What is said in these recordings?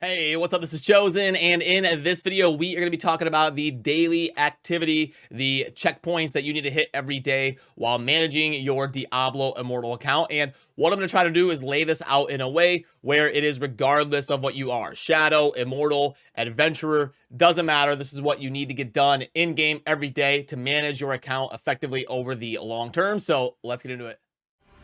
Hey, what's up? This is Chosen, and in this video, we are going to be talking about the daily activity, the checkpoints that you need to hit every day while managing your Diablo Immortal account. And what I'm going to try to do is lay this out in a way where it is regardless of what you are. Shadow, Immortal, Adventurer, doesn't matter. This is what you need to get done in-game every day to manage your account effectively over the long term. So let's get into it.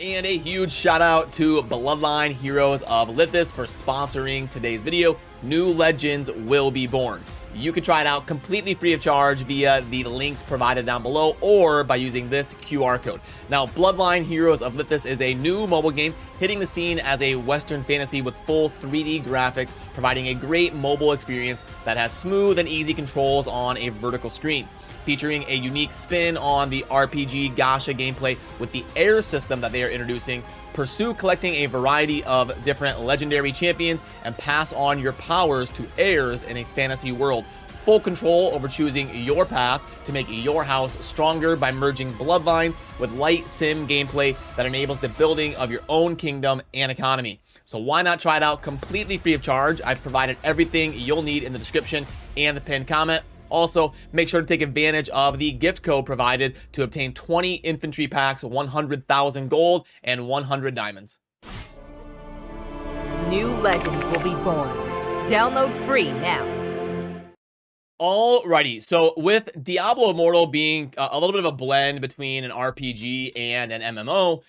And a huge shout out to Bloodline Heroes of Lithis for sponsoring today's video. New legends will be born. You can try it out completely free of charge via the links provided down below or by using this QR code. Now, Bloodline Heroes of Lithis is a new mobile game hitting the scene as a Western fantasy with full 3D graphics, providing a great mobile experience that has smooth and easy controls on a vertical screen. Featuring a unique spin on the RPG gacha gameplay with the heir system that they are introducing. Pursue collecting a variety of different legendary champions and pass on your powers to heirs in a fantasy world. Full control over choosing your path to make your house stronger by merging bloodlines with light sim gameplay that enables the building of your own kingdom and economy. So why not try it out completely free of charge? I've provided everything you'll need in the description and the pinned comment. Also, make sure to take advantage of the gift code provided to obtain 20 infantry packs, 100,000 gold, and 100 diamonds. New legends will be born. Download free now. Alrighty, so with Diablo Immortal being a little bit of a blend between an RPG and an MMO,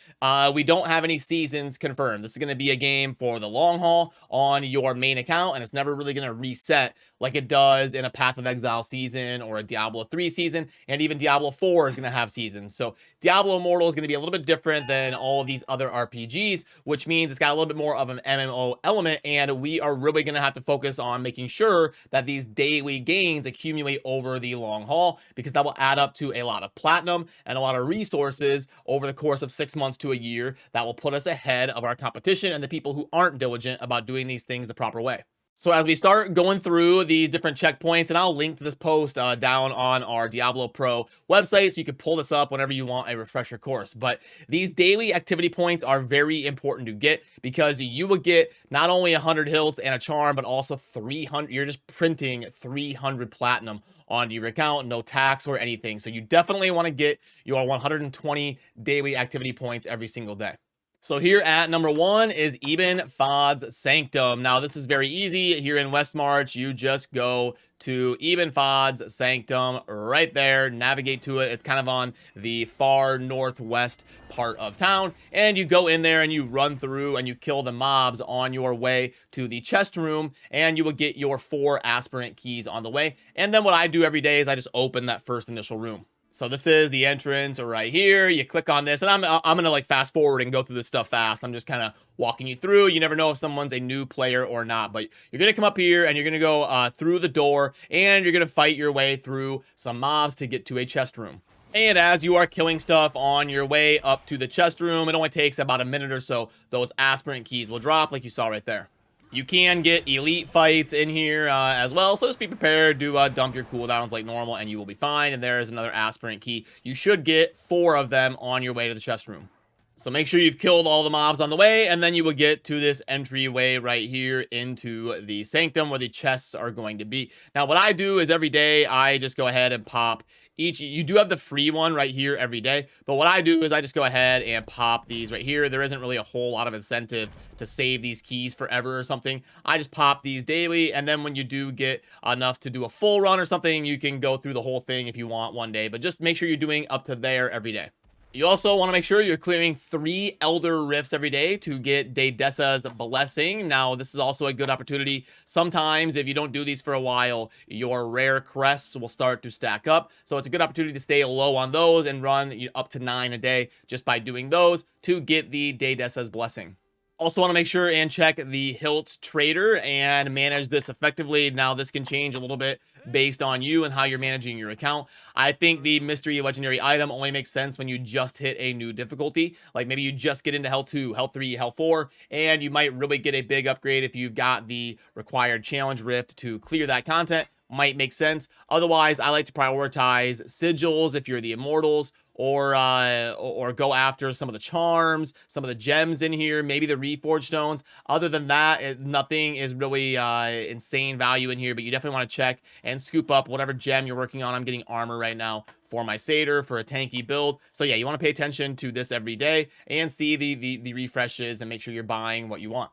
we don't have any seasons confirmed. This is going to be a game for the long haul on your main account, and it's never really going to reset like it does in a Path of Exile season or a Diablo 3 season, and even Diablo 4 is going to have seasons. So Diablo Immortal is going to be a little bit different than all of these other RPGs, which means it's got a little bit more of an MMO element, and we are really going to have to focus on making sure that these daily gains accumulate over the long haul, because that will add up to a lot of platinum and a lot of resources over the course of 6 months to a year that will put us ahead of our competition and the people who aren't diligent about doing these things the proper way. So as we start going through these different checkpoints, and I'll link to this post down on our Diablo Pro website, so you can pull this up whenever you want a refresher course. But these daily activity points are very important to get, because you will get not only 100 hilts and a charm, but also 300. You're just printing 300 platinum onto your account, no tax or anything. So you definitely want to get your 120 daily activity points every single day. So here at number 1 is Ibn Fad's Sanctum. Now this is very easy. Here in Westmarch, you just go to Ibn Fad's Sanctum right there, navigate to it. It's kind of on the far northwest part of town, and you go in there and you run through and you kill the mobs on your way to the chest room, and you will get your 4 aspirant keys on the way. And then what I do every day is I just open that first initial room. So this is the entrance right here. You click on this, and I'm gonna like fast forward and go through this stuff fast. I'm just kind of walking you through. You never know if someone's a new player or not, but you're gonna come up here and you're gonna go through the door, and you're gonna fight your way through some mobs to get to a chest room. And as you are killing stuff on your way up to the chest room, it only takes about a minute or so. Those aspirant keys will drop like you saw right there. You can get elite fights in here as well, so just be prepared to dump your cooldowns like normal, and you will be fine. And there is another aspirant key. You should get 4 of them on your way to the chest room. So make sure you've killed all the mobs on the way, and then you will get to this entryway right here into the sanctum where the chests are going to be. Now, what I do is every day I just go ahead and pop each. You do have the free one right here every day, but what I do is I just go ahead and pop these right here. There isn't really a whole lot of incentive to save these keys forever or something. I just pop these daily, and then when you do get enough to do a full run or something, you can go through the whole thing if you want one day, but just make sure you're doing up to there every day. You also want to make sure you're clearing 3 Elder Rifts every day to get Daedessa's Blessing. Now, this is also a good opportunity. Sometimes, if you don't do these for a while, your rare crests will start to stack up. So it's a good opportunity to stay low on those and run up to 9 a day just by doing those to get the Daedessa's Blessing. Also want to make sure and check the Hilt Trader and manage this effectively. Now, this can change a little bit based on you and how you're managing your account. I think the mystery legendary item only makes sense when you just hit a new difficulty. Like maybe you just get into Hell 2, Hell 3, Hell 4, and you might really get a big upgrade if you've got the required challenge rift to clear that content. Might make sense. Otherwise, I like to prioritize sigils if you're the immortals, or go after some of the charms, some of the gems in here, maybe the reforged stones. Other than that, nothing is really insane value in here, but you definitely want to check and scoop up whatever gem you're working on. I'm getting armor right now for my satyr for a tanky build. So yeah, you want to pay attention to this every day and see the refreshes and make sure you're buying what you want.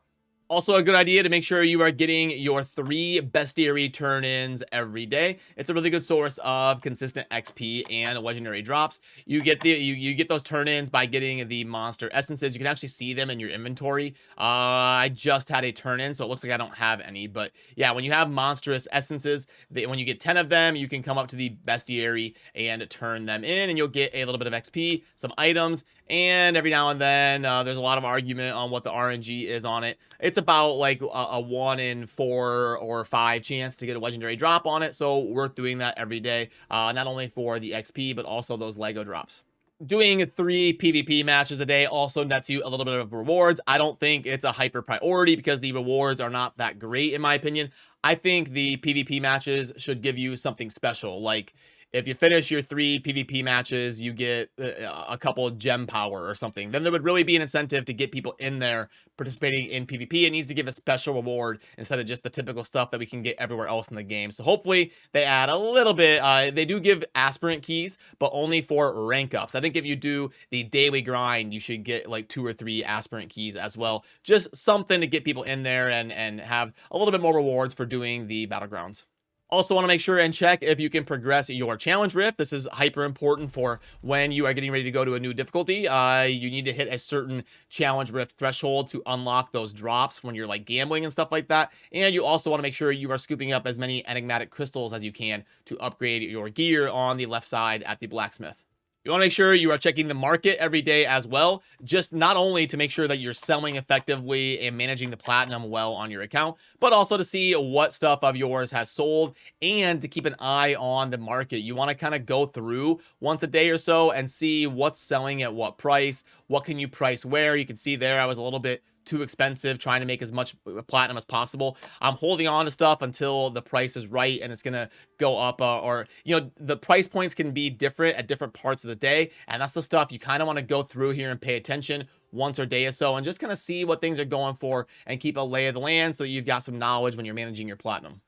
Also, a good idea to make sure you are getting your 3 bestiary turn-ins every day. It's a really good source of consistent XP and legendary drops. You get you get those turn-ins by getting the monster essences. You can actually see them in your inventory. I just had a turn-in, so it looks like I don't have any. But yeah, when you have monstrous essences, when you get 10 of them, you can come up to the bestiary and turn them in, and you'll get a little bit of XP, some items, and every now and then there's a lot of argument on what the RNG is on it. It's about like a 1 in 4 or 5 chance to get a legendary drop on it, so worth doing that every day, not only for the XP but also those Lego drops. Doing 3 PvP matches a day also nets you a little bit of rewards. I don't think it's a hyper priority because the rewards are not that great in my opinion. I think the PvP matches should give you something special, like if you finish your 3 PvP matches, you get a couple gem power or something. Then there would really be an incentive to get people in there participating in PvP. It needs to give a special reward instead of just the typical stuff that we can get everywhere else in the game. So hopefully they add a little bit. They do give aspirant keys, but only for rank ups. I think if you do the daily grind, you should get like 2 or 3 aspirant keys as well. Just something to get people in there and have a little bit more rewards for doing the battlegrounds. Also want to make sure and check if you can progress your challenge rift. This is hyper important for when you are getting ready to go to a new difficulty. You need to hit a certain challenge rift threshold to unlock those drops when you're like gambling and stuff like that. And you also want to make sure you are scooping up as many enigmatic crystals as you can to upgrade your gear on the left side at the blacksmith. You want to make sure you are checking the market every day as well, just not only to make sure that you're selling effectively and managing the platinum well on your account, but also to see what stuff of yours has sold and to keep an eye on the market. You want to kind of go through once a day or so and see what's selling at what price, what can you price where. You can see there I was a little bit too expensive, trying to make as much platinum as possible. I'm holding on to stuff until the price is right and it's gonna go up, or you know, the price points can be different at different parts of the day, and that's the stuff you kind of want to go through here and pay attention once or day or so and just kind of see what things are going for and keep a lay of the land so you've got some knowledge when you're managing your platinum.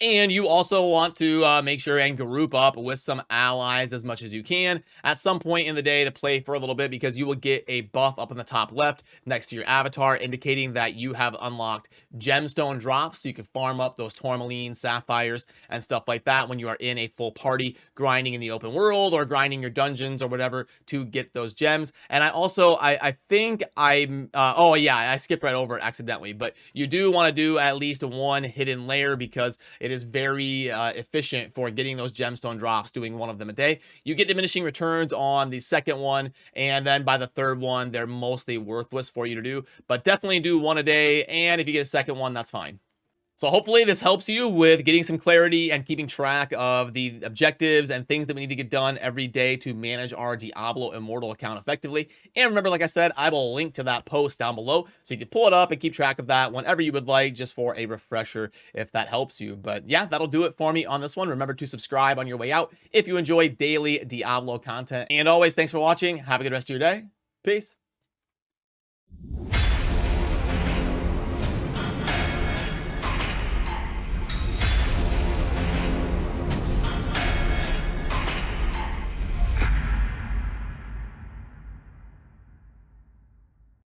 And you also want to make sure and group up with some allies as much as you can at some point in the day to play for a little bit, because you will get a buff up in the top left next to your avatar indicating that you have unlocked gemstone drops, so you can farm up those tourmalines, sapphires, and stuff like that when you are in a full party grinding in the open world or grinding your dungeons or whatever to get those gems. And I also, I think I'm, oh yeah, I skipped right over it accidentally, but you do want to do at least 1 hidden layer because it is very efficient for getting those gemstone drops, doing 1 of them a day. You get diminishing returns on the second one, and then by the third one, they're mostly worthless for you to do. But definitely do 1 a day, and if you get a second one, that's fine. So hopefully this helps you with getting some clarity and keeping track of the objectives and things that we need to get done every day to manage our Diablo Immortal account effectively. And remember, like I said, I will link to that post down below so you can pull it up and keep track of that whenever you would like, just for a refresher if that helps you. But yeah, that'll do it for me on this one. Remember to subscribe on your way out if you enjoy daily Diablo content. And always, thanks for watching. Have a good rest of your day. Peace.